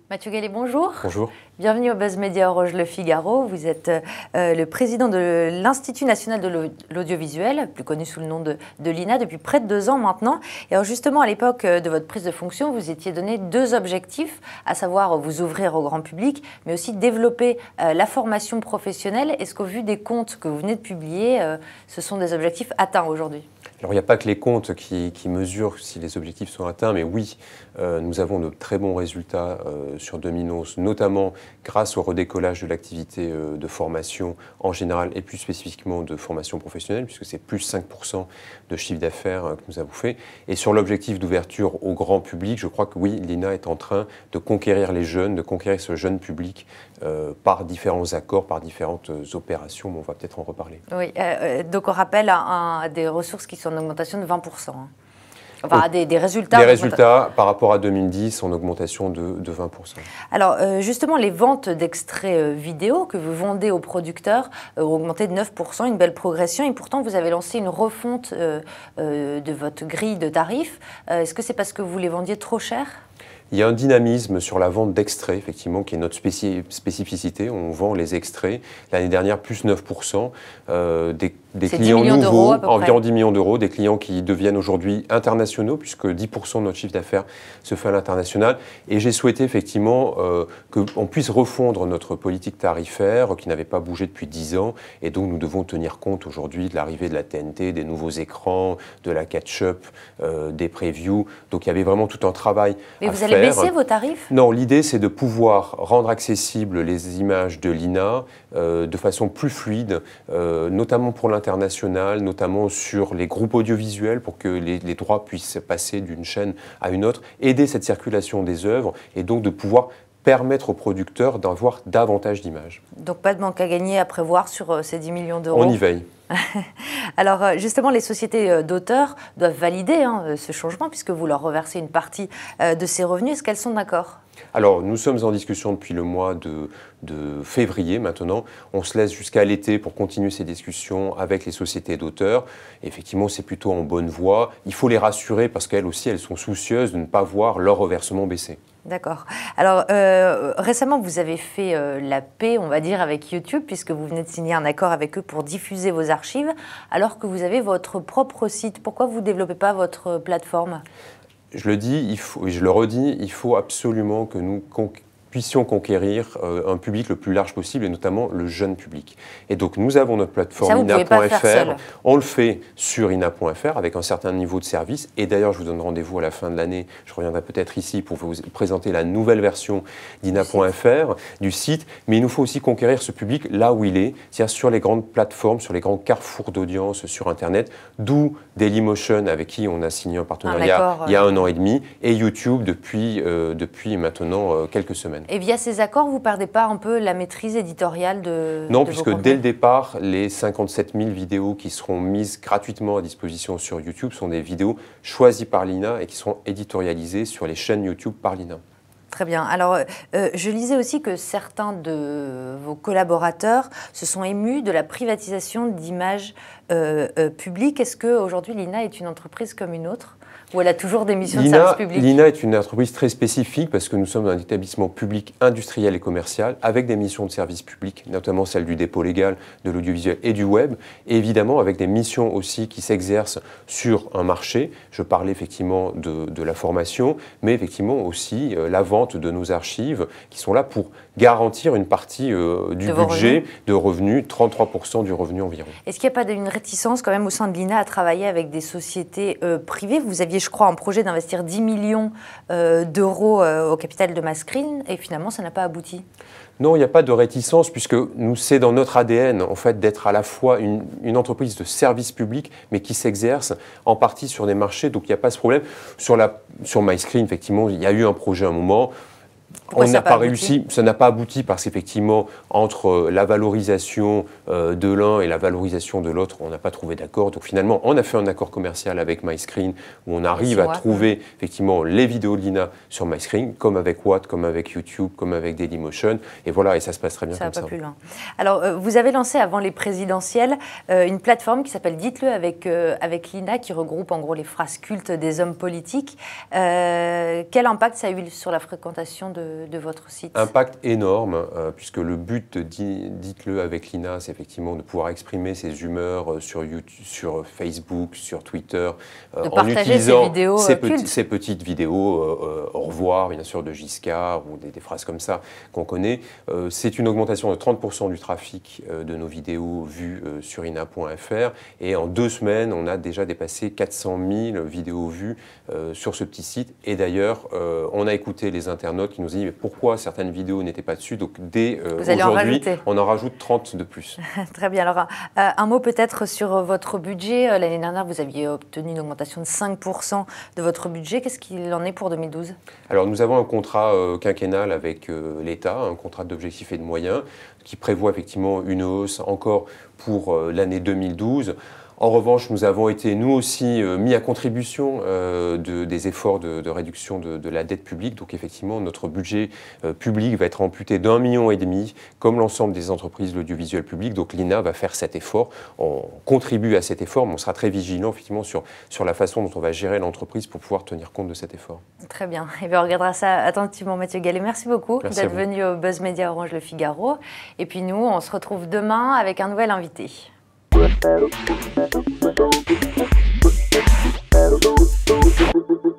Mathieu Gallet, bonjour. Bonjour. Bienvenue au Buzz Media Orange Le Figaro. Vous êtes le président de l'Institut national de l'audiovisuel, plus connu sous le nom de l'INA, depuis près de 2 ans maintenant. Et alors justement, à l'époque de votre prise de fonction, vous étiez donné 2 objectifs, à savoir vous ouvrir au grand public, mais aussi développer la formation professionnelle. Est-ce qu'au vu des comptes que vous venez de publier, ce sont des objectifs atteints aujourd'hui ? Alors, il n'y a pas que les comptes qui mesurent si les objectifs sont atteints, mais oui, nous avons de très bons résultats sur 2011, notamment grâce au redécollage de l'activité de formation en général et plus spécifiquement de formation professionnelle, puisque c'est plus 5% de chiffre d'affaires que nous avons fait. Et sur l'objectif d'ouverture au grand public, je crois que oui, l'INA est en train de conquérir les jeunes, de conquérir ce jeune public par différents accords, par différentes opérations, mais on va peut-être en reparler. Oui, donc on rappelle des ressources qui sont en augmentation de 20%. Enfin, des résultats. Des résultats par rapport à 2010 en augmentation de 20%. Alors justement, les ventes d'extraits vidéo que vous vendez aux producteurs ont augmenté de 9%, une belle progression. Et pourtant, vous avez lancé une refonte de votre grille de tarifs. Est-ce que c'est parce que vous les vendiez trop cher ? Il y a un dynamisme sur la vente d'extraits, effectivement, qui est notre spécificité. On vend les extraits. L'année dernière, plus 9%. Des clients nouveaux, environ 10 millions d'euros, des clients qui deviennent aujourd'hui internationaux, puisque 10% de notre chiffre d'affaires se fait à l'international. Et j'ai souhaité effectivement qu'on puisse refondre notre politique tarifaire, qui n'avait pas bougé depuis 10 ans. Et donc nous devons tenir compte aujourd'hui de l'arrivée de la TNT, des nouveaux écrans, de la catch-up, des previews. Donc il y avait vraiment tout un travail à vous allez baisser vos tarifs ? Non, l'idée c'est de pouvoir rendre accessibles les images de l'INA de façon plus fluide, notamment pour l'international, notamment sur les groupes audiovisuels pour que les droits puissent passer d'une chaîne à une autre, aider cette circulation des œuvres et donc de pouvoir permettre aux producteurs d'avoir davantage d'images. Donc pas de manque à gagner à prévoir sur ces 10 millions d'euros. On y veille. Alors justement, les sociétés d'auteurs doivent valider ce changement puisque vous leur reversez une partie de ces revenus. Est-ce qu'elles sont d'accord ? Alors, nous sommes en discussion depuis le mois de février maintenant. On se laisse jusqu'à l'été pour continuer ces discussions avec les sociétés d'auteurs. Effectivement, c'est plutôt en bonne voie. Il faut les rassurer parce qu'elles aussi, elles sont soucieuses de ne pas voir leur reversement baisser. D'accord. Alors, récemment, vous avez fait la paix, on va dire, avec YouTube, puisque vous venez de signer un accord avec eux pour diffuser vos archives, alors que vous avez votre propre site. Pourquoi vous ne développez pas votre plateforme ? Je le dis, et je le redis, il faut absolument que nous puissions conquérir un public le plus large possible, et notamment le jeune public. Et donc, nous avons notre plateforme ina.fr. On le fait sur ina.fr avec un certain niveau de service. Et d'ailleurs, je vous donne rendez-vous à la fin de l'année. Je reviendrai peut-être ici pour vous présenter la nouvelle version d'ina.fr, du site. Mais il nous faut aussi conquérir ce public là où il est, c'est-à-dire sur les grandes plateformes, sur les grands carrefours d'audience sur Internet, d'où Dailymotion, avec qui on a signé un partenariat il y a 1 an et demi, et YouTube depuis maintenant quelques semaines. Et via ces accords, vous ne perdez pas un peu la maîtrise éditoriale de Non, de puisque vos contenus ? dès le départ, les 57 000 vidéos qui seront mises gratuitement à disposition sur YouTube sont des vidéos choisies par l'INA et qui seront éditorialisées sur les chaînes YouTube par l'INA. Très bien. Alors, je lisais aussi que certains de vos collaborateurs se sont émus de la privatisation d'images publiques. Est-ce qu'aujourd'hui, l'INA est une entreprise comme une autre ? Ou elle a toujours des missions de service public ? L'INA est une entreprise très spécifique parce que nous sommes un établissement public industriel et commercial avec des missions de service public, notamment celle du dépôt légal, de l'audiovisuel et du web, et évidemment avec des missions aussi qui s'exercent sur un marché. Je parlais effectivement de la formation, mais effectivement aussi la vente de nos archives qui sont là pour garantir une partie du budget de revenus, 33% du revenu environ. Est-ce qu'il n'y a pas une réticence quand même au sein de l'INA à travailler avec des sociétés privées ? Vous aviez, je crois, un projet d'investir 10 millions d'euros au capital de Mascreen et finalement, ça n'a pas abouti. Non, il n'y a pas de réticence puisque c'est dans notre ADN en fait d'être à la fois une entreprise de service public mais qui s'exerce en partie sur des marchés, donc il n'y a pas ce problème. Sur MyScreen, effectivement, il y a eu un projet à un moment. Pourquoi on n'a pas réussi, ça n'a pas abouti parce qu'effectivement, entre la valorisation de l'un et la valorisation de l'autre, on n'a pas trouvé d'accord. Donc finalement, on a fait un accord commercial avec MyScreen où on arrive à trouver effectivement les vidéos de l'INA sur MyScreen, comme avec Watt, comme avec YouTube, comme avec Dailymotion. Et voilà, et ça se passe très bien comme ça. Ça va pas plus loin. Alors, vous avez lancé avant les présidentielles une plateforme qui s'appelle Dites-le avec l'INA, qui regroupe en gros les phrases cultes des hommes politiques. Quel impact ça a eu sur la fréquentation de votre site? Impact énorme, puisque le but de Dites-le avec l'INA, c'est effectivement de pouvoir exprimer ses humeurs sur YouTube, sur Facebook, sur Twitter, en utilisant ces petites vidéos, au revoir, bien sûr, de Giscard, ou des phrases comme ça qu'on connaît. C'est une augmentation de 30% du trafic de nos vidéos vues sur ina.fr, et en 2 semaines, on a déjà dépassé 400 000 vidéos vues sur ce petit site. Et d'ailleurs, on a écouté les internautes qui nous ont dit mais pourquoi certaines vidéos n'étaient pas dessus. Donc dès aujourd'hui, on en rajoute 30 de plus. Très bien. Alors un mot peut-être sur votre budget. L'année dernière, vous aviez obtenu une augmentation de 5% de votre budget. Qu'est-ce qu'il en est pour 2012? Alors nous avons un contrat quinquennal avec l'État, un contrat d'objectifs et de moyens qui prévoit effectivement une hausse encore pour l'année 2012. En revanche, nous avons été, nous aussi, mis à contribution des efforts de réduction de la dette publique. Donc effectivement, notre budget public va être amputé d'1,5 million, comme l'ensemble des entreprises de l'audiovisuel public. Donc l'INA va faire cet effort. On contribue à cet effort, mais on sera très vigilant effectivement sur la façon dont on va gérer l'entreprise pour pouvoir tenir compte de cet effort. Très bien. Et bien, on regardera ça attentivement, Mathieu Gallet. Merci beaucoup d'être venu au Buzz Media Orange Le Figaro. Et puis nous, on se retrouve demain avec un nouvel invité. Thank you.